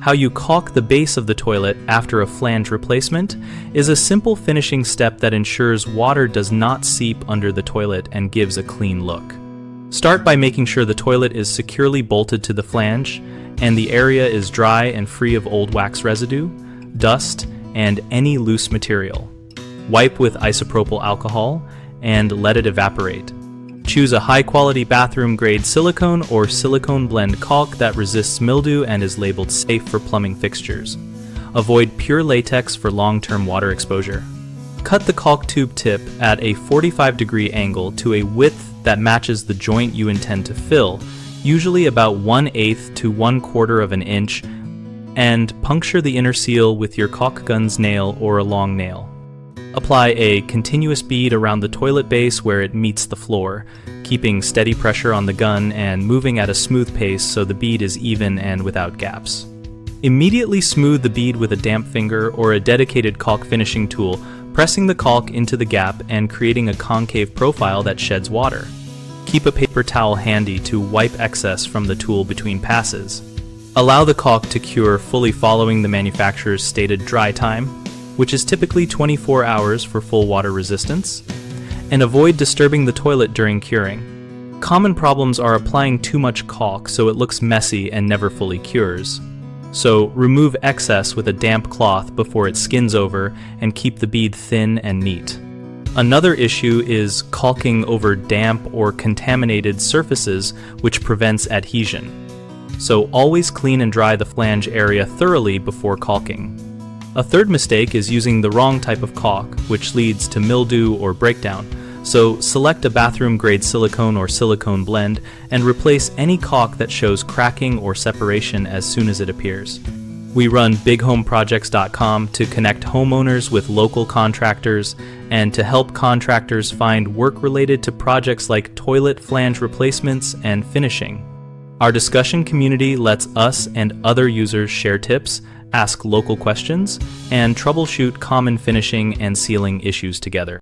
How you caulk the base of the toilet after a flange replacement is a simple finishing step that ensures water does not seep under the toilet and gives a clean look. Start by making sure the toilet is securely bolted to the flange and the area is dry and free of old wax residue, dust, and any loose material. Wipe with isopropyl alcohol and let it evaporate. Choose a high-quality bathroom-grade silicone or silicone blend caulk that resists mildew and is labeled safe for plumbing fixtures. Avoid pure latex for long-term water exposure. Cut the caulk tube tip at a 45-degree angle to a width that matches the joint you intend to fill, usually about 1/8 to 1/4 of an inch, and puncture the inner seal with your caulk gun's nail or a long nail. Apply a continuous bead around the toilet base where it meets the floor, keeping steady pressure on the gun and moving at a smooth pace so the bead is even and without gaps. Immediately smooth the bead with a damp finger or a dedicated caulk finishing tool, pressing the caulk into the gap and creating a concave profile that sheds water. Keep a paper towel handy to wipe excess from the tool between passes. Allow the caulk to cure fully following the manufacturer's stated dry time, which is typically 24 hours for full water resistance, and avoid disturbing the toilet during curing. Common problems are applying too much caulk so it looks messy and never fully cures. So remove excess with a damp cloth before it skins over and keep the bead thin and neat. Another issue is caulking over damp or contaminated surfaces, which prevents adhesion. So always clean and dry the flange area thoroughly before caulking. A third mistake is using the wrong type of caulk, which leads to mildew or breakdown. So select a bathroom-grade silicone or silicone blend and replace any caulk that shows cracking or separation as soon as it appears. We run bighomeprojects.com to connect homeowners with local contractors and to help contractors find work related to projects like toilet flange replacements and finishing. Our discussion community lets us and other users share tips, ask local questions, and troubleshoot common finishing and sealing issues together.